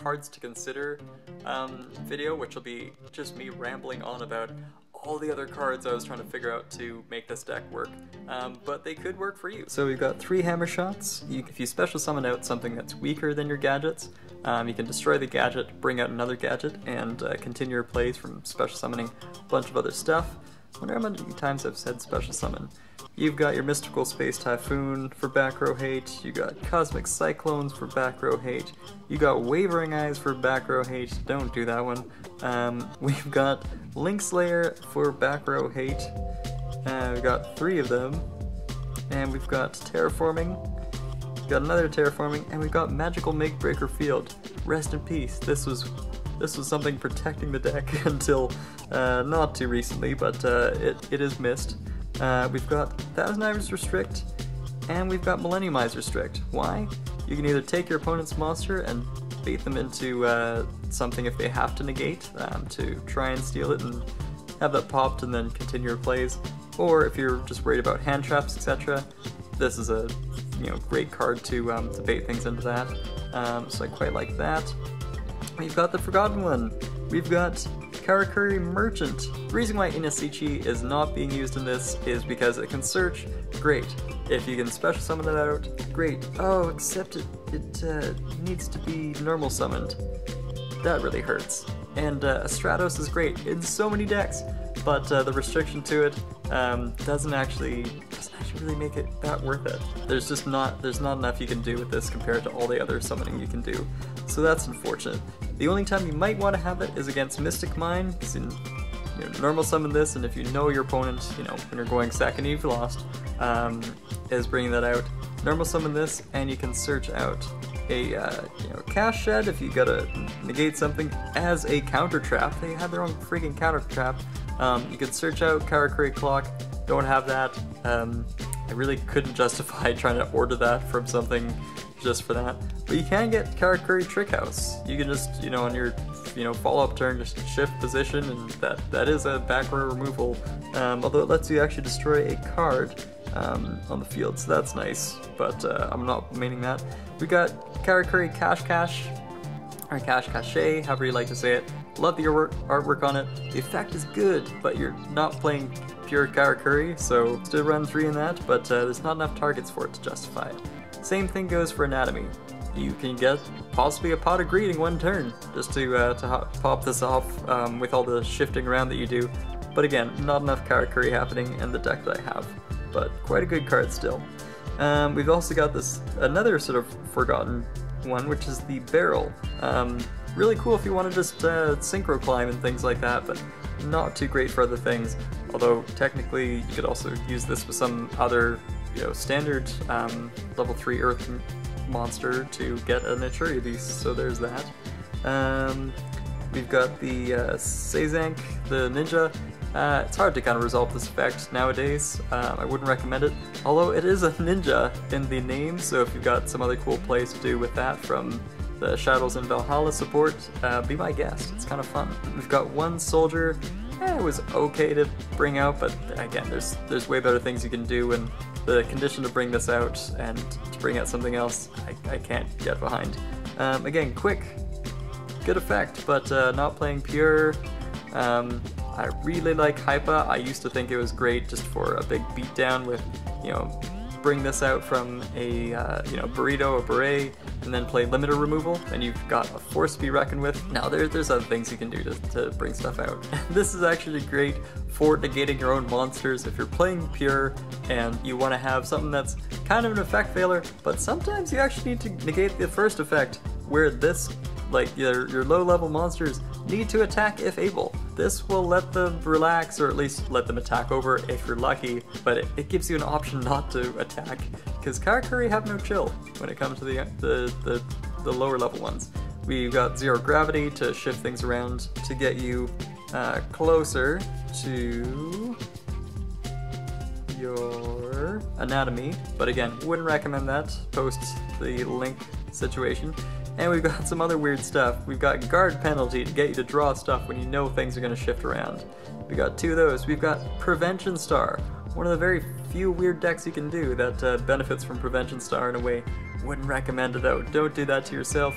cards to consider video, which will be just me rambling on about all the other cards I was trying to figure out to make this deck work, but they could work for you. So we've got 3 hammer shots. If you special summon out something that's weaker than your gadgets, you can destroy the gadget, bring out another gadget, and continue your plays from special summoning a bunch of other stuff. I wonder how many times I've said special summon. You've got your Mystical Space Typhoon for back row hate, you got Cosmic Cyclones for back row hate, you got Wavering Eyes for back row hate, don't do that one. We've got Link Slayer for back row hate, we've got 3 of them, and we've got Terraforming, we've got another Terraforming, and we've got Magical Makebreaker Field. Rest in peace. This was something protecting the deck until not too recently, but it is missed. We've got Thousand Eyes Restrict, and we've got Millenniumize Restrict. Why? You can either take your opponent's monster and bait them into something if they have to negate, to try and steal it and have that popped and then continue your plays, or if you're just worried about hand traps, etc., this is a great card to bait things into that. So I quite like that. We've got the Forgotten One. We've got Karakuri Merchant. The reason why Inasichi is not being used in this is because it can search. Great. If you can special summon it out, great. Oh, except it needs to be normal summoned. That really hurts. And Stratos is great in so many decks, but the restriction to it doesn't actually really make it that worth it. There's not enough you can do with this compared to all the other summoning you can do. So that's unfortunate. The only time you might want to have it is against Mystic Mine, because normal summon this, and if you know your opponent, when you're going second you've lost, is bringing that out. Normal summon this, and you can search out a Cast Shed if you gotta negate something as a counter trap. They have their own freaking counter trap. You can search out Karakuri Clock. Don't have that. I really couldn't justify trying to order that from something just for that. But you can get Karakuri Trick House. You can just, on your follow-up turn, just shift position, and that is a back row removal. Although it lets you actually destroy a card on the field, so that's nice. But I'm not maining that. We got Karakuri Cash Cash, or Cash Cache, however you like to say it. Love the artwork on it. The effect is good, but you're not playing pure Karakuri, so still run 3 in that, but there's not enough targets for it to justify it. Same thing goes for Anatomy. You can get possibly a Pot of Greed in 1 turn, just to pop this off with all the shifting around that you do. But again, not enough Karakuri happening in the deck that I have, but quite a good card still. We've also got another sort of forgotten one, which is the Barrel. Really cool if you want to just synchro climb and things like that, but not too great for other things. Although technically you could also use this with some other standard level 3 Earth monster to get an Etruria beast, so there's that. We've got the Sazank, the ninja. It's hard to kind of resolve this effect nowadays. I wouldn't recommend it, although it is a ninja in the name, so if you've got some other cool plays to do with that from the Shadows in Valhalla support, be my guest. It's kind of fun. We've got 1 soldier. It was okay to bring out, but again, there's way better things you can do, and the condition to bring this out and to bring out something else, I can't get behind. Again, quick, good effect, but not playing pure. I really like Hypa. I used to think it was great just for a big beatdown with, bring this out from a burrito, a beret, and then play limiter removal, and you've got a force to be reckoned with. Now there's other things you can do to bring stuff out. This is actually great for negating your own monsters if you're playing pure and you want to have something that's kind of an effect failure, but sometimes you actually need to negate the first effect, where this, like your low level monsters, need to attack if able. This will let them relax, or at least let them attack over if you're lucky, but it gives you an option not to attack, because Karakuri have no chill when it comes to the lower level ones. We've got 0 gravity to shift things around to get you closer to your anatomy, but again, wouldn't recommend that post the link situation. And we've got some other weird stuff. We've got guard penalty to get you to draw stuff when you know things are going to shift around. We got 2 of those. We've got Prevention Star, one of the very few weird decks you can do that benefits from Prevention Star in a way. Wouldn't recommend it though. Don't do that to yourself.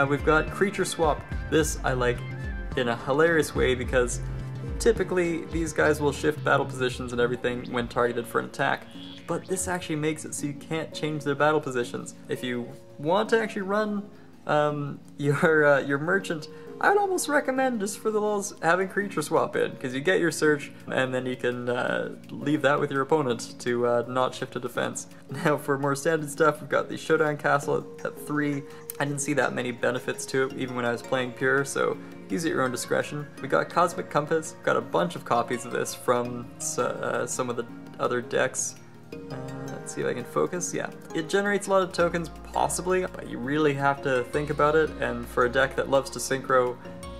we've got Creature Swap. This I like in a hilarious way because typically these guys will shift battle positions and everything when targeted for an attack, but this actually makes it so you can't change their battle positions. If you want to actually run your merchant, I would almost recommend, just for the lulz, having Creature Swap in, because you get your search and then you can leave that with your opponent to not shift to defense. Now for more standard stuff, we've got the Showdown Castle at 3. I didn't see that many benefits to it even when I was playing pure, so use at your own discretion. We got Cosmic Compass, got a bunch of copies of this from some of the other decks. Let's see if I can focus. Yeah, it generates a lot of tokens, possibly, but you really have to think about it, and for a deck that loves to synchro,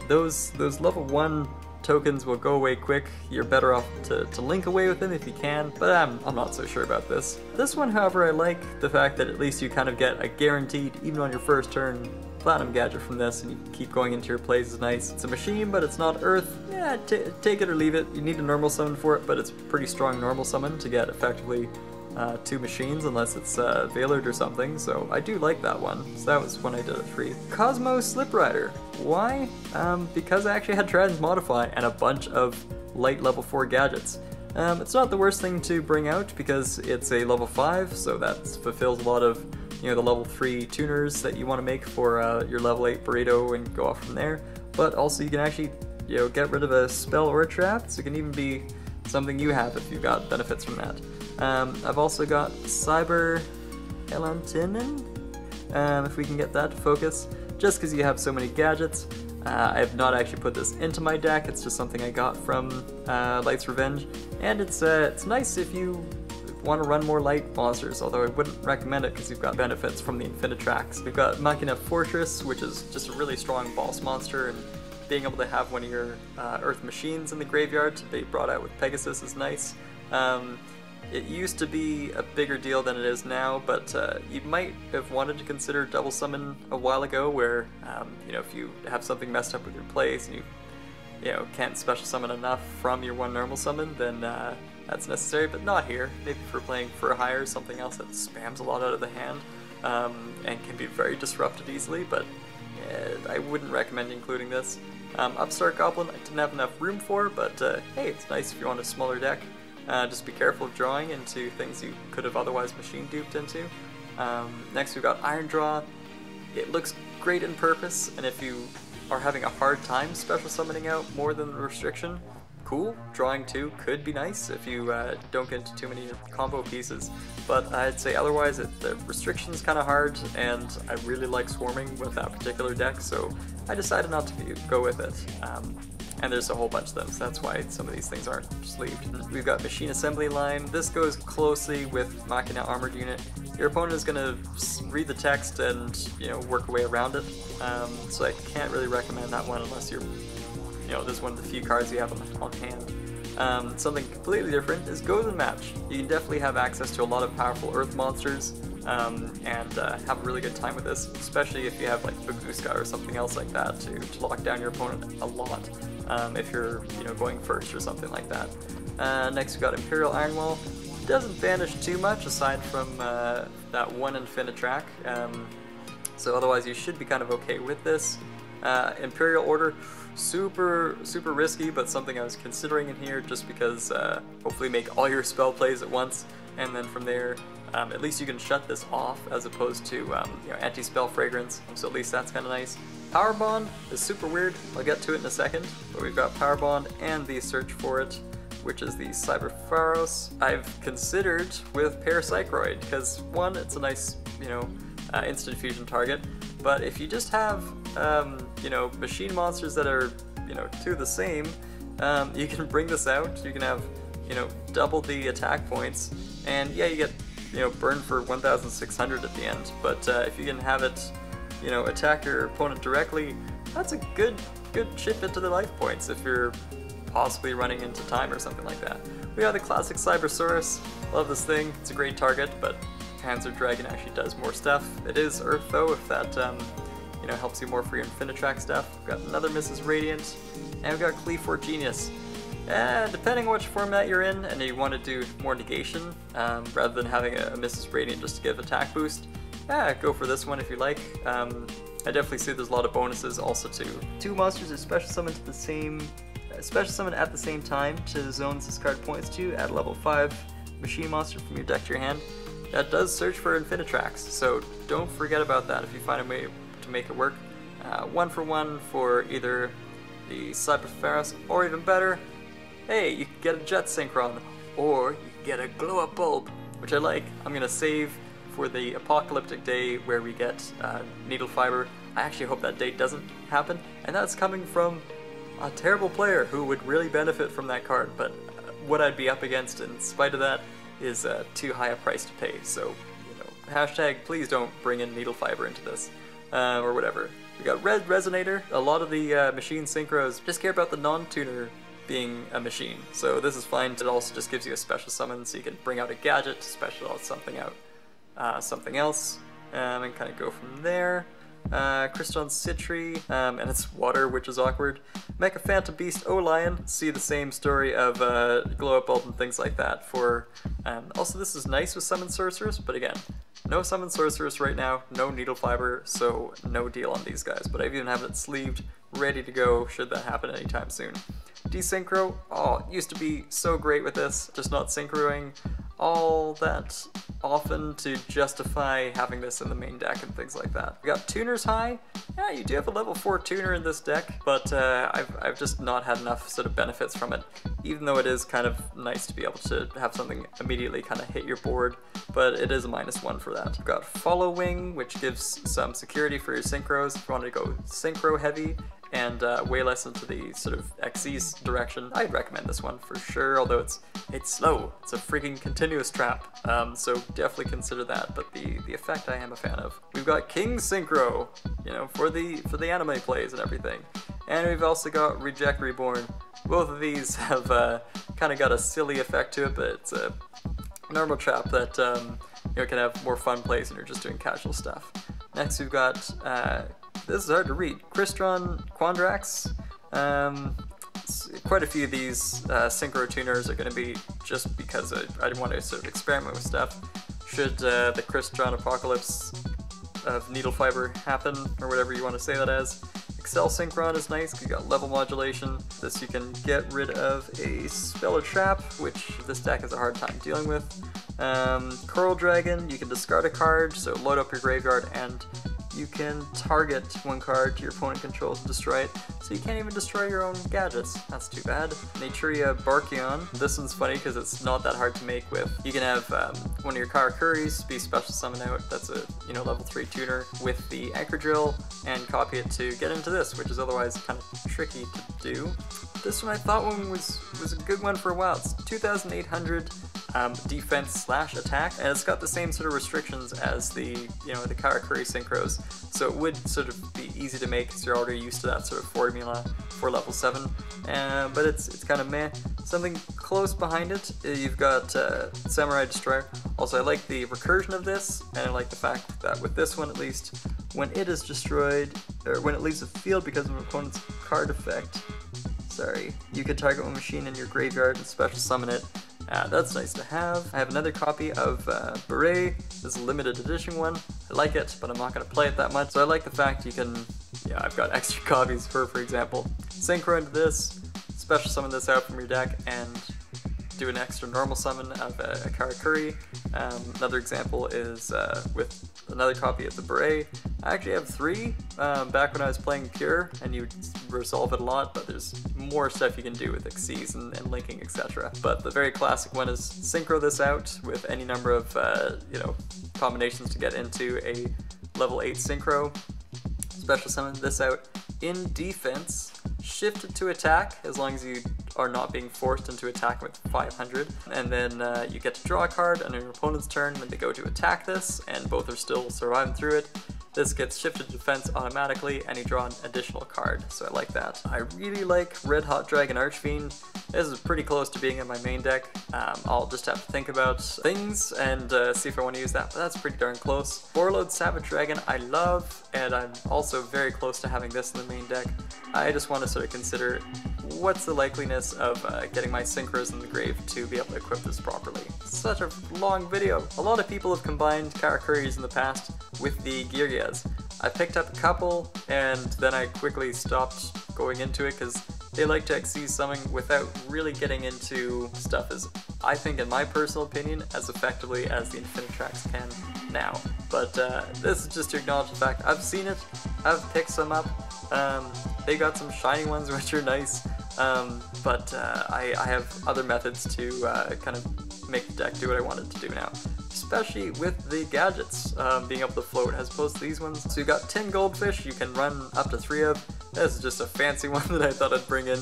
those level 1 tokens will go away quick. You're better off to link away with them if you can, but I'm not so sure about this. This one, however, I like the fact that at least you kind of get a guaranteed, even on your first turn, Platinum Gadget from this, and you keep going into your plays is nice. It's a machine, but it's not Earth. Yeah, take it or leave it. You need a normal summon for it, but it's a pretty strong normal summon to get effectively 2 machines, unless it's Veiled or something, so I do like that one. So that was when I did a 3. Cosmo Slip Rider. Why? Because I actually had Transmodify and a bunch of light level 4 gadgets. It's not the worst thing to bring out because it's a level 5, so that fulfills a lot of the level 3 tuners that you want to make for your level 8 burrito and go off from there. But also you can actually get rid of a spell or a trap, so it can even be something you have if you've got benefits from that. I've also got Cyber Elantinen, if we can get that to focus, just because you have so many gadgets. I have not actually put this into my deck, it's just something I got from Light's Revenge, and it's nice if you want to run more light monsters, although I wouldn't recommend it because you've got benefits from the Infinitracks. We've got Machina Fortress, which is just a really strong boss monster, and being able to have one of your Earth machines in the graveyard to be brought out with Pegasus is nice. It used to be a bigger deal than it is now, but you might have wanted to consider double summon a while ago, where if you have something messed up with your plays and you can't special summon enough from your one normal summon, then that's necessary, but not here. Maybe for playing for a hire, something else that spams a lot out of the hand and can be very disrupted easily, but I wouldn't recommend including this. Upstart Goblin I didn't have enough room for, but hey, it's nice if you want a smaller deck. Just be careful of drawing into things you could have otherwise machine duped into. Next we've got Iron Draw. It looks great in purpose, and if you are having a hard time special summoning out more than the restriction, cool. Drawing 2 could be nice if you don't get into too many combo pieces, but I'd say otherwise the restriction's kind of hard, and I really like swarming with that particular deck, so I decided not to go with it. And there's a whole bunch of them, so that's why some of these things aren't sleeved. We've got Machine Assembly Line. This goes closely with Machina Armored Unit. Your opponent is going to read the text and work a way around it, so I can't really recommend that one unless you're this is one of the few cards you have on hand. Something completely different is Gozen Match. You can definitely have access to a lot of powerful Earth monsters and have a really good time with this, especially if you have like Baguska or something else like that to lock down your opponent a lot if you're going first or something like that. Next we've got Imperial Iron Wall. Doesn't vanish too much aside from that one Infinitrack, so otherwise you should be kind of okay with this. Imperial Order, super risky, but something I was considering in here just because hopefully make all your spell plays at once, and then from there at least you can shut this off as opposed to anti-spell fragrance, so at least that's kind of nice. Power Bond is super weird, I'll get to it in a second, but we've got Power Bond and the Search for It, which is the Cyber Pharos. I've considered with Parapsychroid, because one, it's a nice instant fusion target, but if you just have machine monsters that are two the same, you can bring this out. You can have double the attack points, and yeah, you get burn for 1,600 at the end. But if you can have it attack your opponent directly, that's a good chip into the life points if you're possibly running into time or something like that. We got the classic Cybersaurus. Love this thing. It's a great target, but Panzer Dragon actually does more stuff. It is Earth though, if that helps you more for your Infinitrack stuff. We've got another Mrs. Radiant, and we've got Cleafor Genius. Depending on which format you're in, and you want to do more negation, rather than having a Mrs. Radiant just to give attack boost, go for this one if you like. I definitely see there's a lot of bonuses also too. 2 monsters are special summoned to the same special summon at the same time to the zones this card points to. Add a level 5 machine monster from your deck to your hand. That does search for Infinitracks, so don't forget about that if you find a way to make it work. 1 for 1 for either the Cyberferus, or even better, hey, you can get a Jet Synchron, or you can get a Glow Up Bulb, which I like. I'm gonna save for the apocalyptic day where we get Needle Fiber. I actually hope that date doesn't happen, and that's coming from a terrible player who would really benefit from that card, but what I'd be up against in spite of that is too high a price to pay, so, you know, hashtag please don't bring in Needle Fiber into this, or whatever. We got Red Resonator. A lot of the machine synchros just care about the non-tuner being a machine, so this is fine. It also just gives you a special summon, so you can bring out a gadget to special out something else, and kind of go from there. Crystalline Citri, and it's water, which is awkward. Mecha Phantom Beast O-Lion, see the same story of Glow Up Bulb and things like that for, also this is nice with Summon Sorceress, but again, no Summon Sorceress right now, no Needle Fiber, so no deal on these guys, but I even have it sleeved, ready to go should that happen anytime soon. Desynchro, oh, it used to be so great with this, just not synchroing all that often to justify having this in the main deck and things like that. We got Tuners High. Yeah, you do have a level 4 tuner in this deck, but I've just not had enough sort of benefits from it, even though it is kind of nice to be able to have something immediately kind of hit your board, but it is a -1 for that. We've got Follow Wing, which gives some security for your synchros if you want to go synchro heavy and way less into the sort of Xyz direction. I'd recommend this one for sure, although it's slow. It's a freaking continuous trap, so definitely consider that, but the effect I am a fan of. We've got King Synchro, you know, for the anime plays and everything. And we've also got Reject Reborn. Both of these have kind of got a silly effect to it, but it's a normal trap that you know, can have more fun plays when you're just doing casual stuff. Next we've got this is hard to read. Crystron Quandrax. Quite a few of these synchro tuners are going to be just because I want to sort of experiment with stuff. Should the Crystron Apocalypse of Needle Fiber happen, or whatever you want to say that as. Excel Synchron is nice because you got level modulation. This you can get rid of a spell or trap, which this deck has a hard time dealing with. Coral Dragon, you can discard a card, so load up your graveyard, and you can target one card your opponent controls and destroy it, so you can't even destroy your own gadgets. That's too bad. Naturia Barkion. This one's funny because it's not that hard to make with. You can have one of your Karakuris be special summon out. That's a, you know, level 3 tuner with the Anchor Drill and copy it to get into this, which is otherwise kind of tricky to do. This one I thought one was a good one for a while. It's 2,800 defense/attack, and it's got the same sort of restrictions as the, you know, the Karakuri synchros, so it would sort of be easy to make because you're already used to that sort of formula for level 7, but it's kind of meh. Something close behind it, you've got Samurai Destroyer. Also, I like the recursion of this, and I like the fact that with this one at least, when it is destroyed, or when it leaves the field because of an opponent's card effect, you can target one machine in your graveyard and special summon it. That's nice to have. I have another copy of Beret. This is a limited edition one. I like it, but I'm not going to play it that much. So I like the fact you can, yeah, I've got extra copies for example. Synchro into this, special summon this out from your deck, and do an extra normal summon of a Karakuri. Another example is with another copy of the Beret. I actually have 3 back when I was playing Pure, and you resolve it a lot, but there's more stuff you can do with Xyz and linking, etc. But the very classic one is synchro this out with any number of you know, combinations to get into a level 8 synchro. Special summon this out in defense, shift it to attack as long as you are not being forced into attack with 500, and then you get to draw a card on your opponent's turn when they go to attack this, and both are still surviving through it. This gets shifted to defense automatically, and you draw an additional card, so I like that. I really like Red Hot Dragon Archfiend. This is pretty close to being in my main deck. I'll just have to think about things and see if I want to use that, but that's pretty darn close. Warlord Savage Dragon I love, and I'm also very close to having this in the main deck. I just want to sort of consider what's the likeliness of getting my synchros in the grave to be able to equip this properly. Such a long video. A lot of people have combined Karakuris in the past with the Giryas. I picked up a couple, and then I quickly stopped going into it because they like to XC summon without really getting into stuff as, I think in my personal opinion, as effectively as the Infinitracks can now. But this is just to acknowledge the fact I've seen it, I've picked some up, they got some shiny ones which are nice, but I have other methods to kind of make the deck do what I want it to do now. Especially with the gadgets being able to float as opposed to these ones. So you got 10 goldfish you can run up to 3 of. This is just a fancy one that I thought I'd bring in,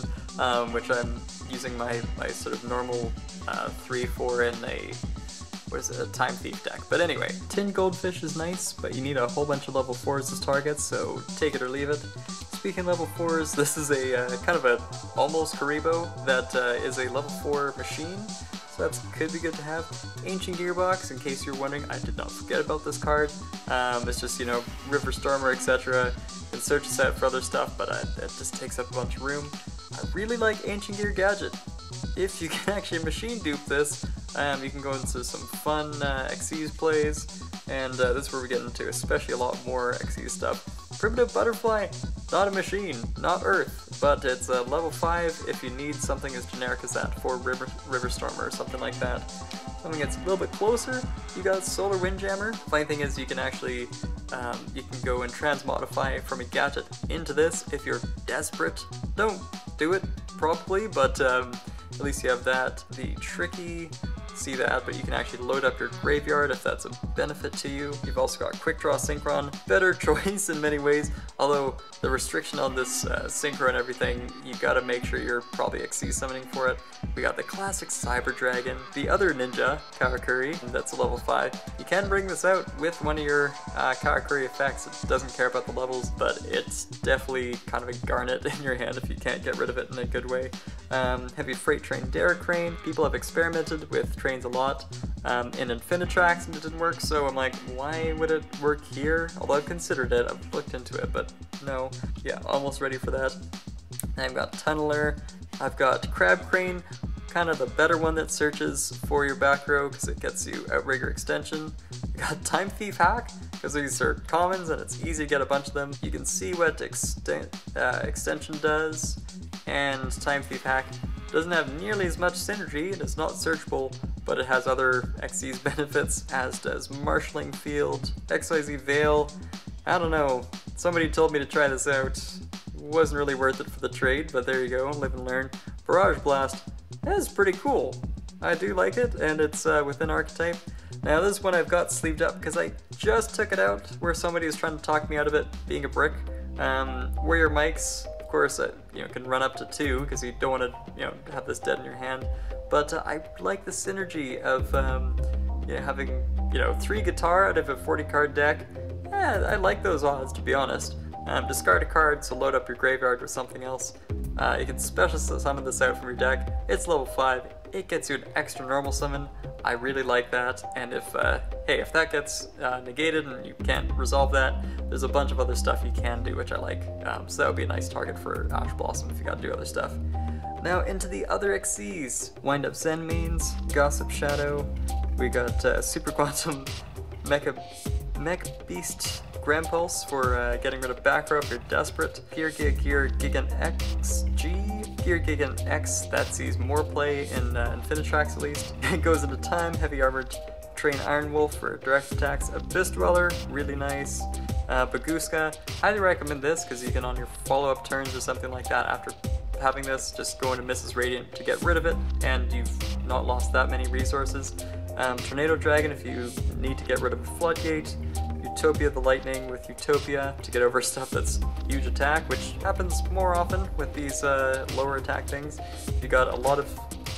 which I'm using my sort of normal 3-4 in a Time Thief deck. But anyway, 10 goldfish is nice, but you need a whole bunch of level 4s as targets, so take it or leave it. Speaking of level 4s, this is a kind of a almost Karibo that is a level 4 machine. So that could be good to have. Ancient Gearbox, in case you're wondering, I did not forget about this card. It's just, you know, River Stormer, etc. You can search this out for other stuff, but it just takes up a bunch of room. I really like Ancient Gear Gadget. If you can actually machine dupe this, you can go into some fun Xyz plays, and this is where we get into especially a lot more Xyz stuff. Primitive Butterfly, not a machine, not Earth, but it's a level 5 if you need something as generic as that for River Stormer or something like that. Something that's a little bit closer, you got Solar Windjammer. Funny thing is you can actually, you can go and transmodify from a gadget into this if you're desperate. Don't do it, probably, but at least you have that. The Tricky, see that, but you can actually load up your graveyard if that's a benefit to you. You've also got Quick Draw Synchron, better choice in many ways, although the restriction on this synchro and everything, you gotta make sure you're probably XC summoning for it. We got the classic Cyber Dragon, the other ninja, Karakuri, that's a level 5. You can bring this out with one of your Karakuri effects. It doesn't care about the levels, but it's definitely kind of a garnet in your hand if you can't get rid of it in a good way. Heavy Freight Train Derrick Crane. People have experimented with trains a lot in Infinitracks and it didn't work, so I'm like, why would it work here? Although I've considered it, I've looked into it, but no. Yeah, almost ready for that. I've got Tunneler, I've got Crab Crane, kind of the better one that searches for your back row because it gets you Outrigger Extension. I got Time Thief Hack, because these are commons and it's easy to get a bunch of them. You can see what Extension does, and Time Thief Hack doesn't have nearly as much synergy, it is not searchable, but it has other Xyz benefits, as does Marshalling Field, XYZ Veil. I don't know, somebody told me to try this out. Wasn't really worth it for the trade, but there you go, live and learn. Barrage Blast, that is pretty cool. I do like it, and it's within Archetype. Now this one I've got sleeved up because I just took it out where somebody was trying to talk me out of it being a brick. Warrior Mikes, of course, you know, can run up to 2 because you don't want to, you know, have this dead in your hand. But I like the synergy of you know, having, you know, 3 guitar out of a 40 card deck. I like those odds, to be honest. Discard a card, so load up your graveyard with something else. You can special summon this out from your deck. It's level 5. It gets you an extra normal summon. I really like that, and if hey, if that gets negated and you can't resolve that, there's a bunch of other stuff you can do, which I like. So that would be a nice target for Ash Blossom if you gotta do other stuff. Now into the other Xyz. Wind Up Zen mains, Gossip Shadow. We got Super Quantum Mech Beast Grampulse for getting rid of back row if you're desperate. Gear Gigant XG. Gear Gigant X, that sees more play in Infinitracks at least. It goes into time. Heavy Armored Train Iron Wolf for direct attacks. Abyss Dweller, really nice. Baguska, highly recommend this because you can on your follow-up turns or something like that after having this, just go into Mrs. Radiant to get rid of it and you've not lost that many resources. Tornado Dragon if you need to get rid of a Floodgate. Utopia the Lightning with Utopia to get over stuff that's huge attack, which happens more often with these lower attack things. If you got a lot of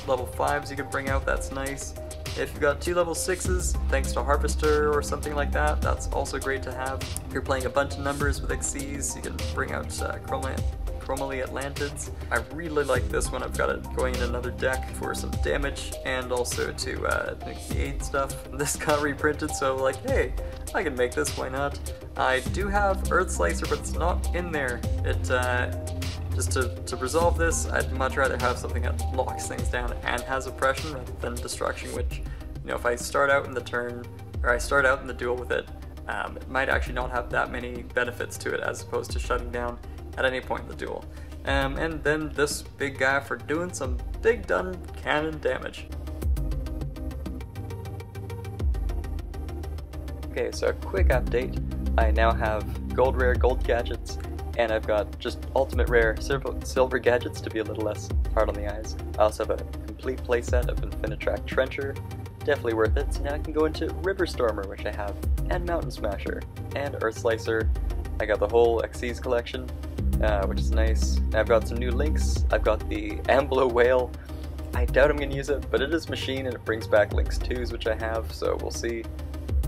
level 5s you can bring out, that's nice. If you've got 2 level 6s, thanks to Harvester or something like that, that's also great to have. If you're playing a bunch of numbers with Xyz, you can bring out Chromaly Atlantids. I really like this one. I've got it going in another deck for some damage and also to negate stuff. This got reprinted, so like, hey, I can make this, why not? I do have Earth Slicer, but it's not in there. It just to resolve this, I'd much rather have something that locks things down and has oppression rather than destruction, which, you know, if I start out in the turn, or I start out in the duel with it, it might actually not have that many benefits to it as opposed to shutting down at any point in the duel. And then this big guy for doing some big done cannon damage. Okay, so a quick update. I now have gold rare gold gadgets, and I've got just ultimate rare silver gadgets to be a little less hard on the eyes. I also have a complete playset of Infinitrack Trencher, definitely worth it. So now I can go into River Stormer, which I have, and Mountain Smasher, and Earth Slicer. I got the whole Xyz collection, which is nice. And I've got some new links. I've got the Amblo Whale. I doubt I'm going to use it, but it is machine and it brings back Links 2s, which I have, so we'll see.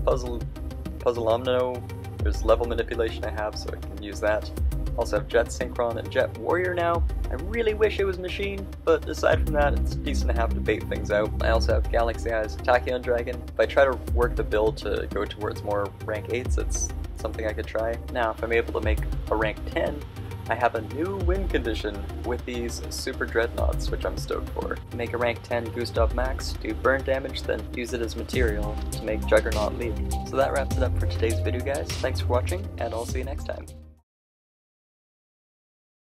Puzzleomno, there's level manipulation I have, so I can use that. Also have Jet Synchron and Jet Warrior now. I really wish it was machine, but aside from that, it's decent to have to bait things out. I also have Galaxy Eyes, Tachyon Dragon. If I try to work the build to go towards more rank 8s, it's something I could try. Now, if I'm able to make a rank 10, I have a new win condition with these Super Dreadnoughts, which I'm stoked for. Make a rank 10 Gustav Max, do burn damage, then use it as material to make Juggernaut League. So that wraps it up for today's video, guys. Thanks for watching, and I'll see you next time.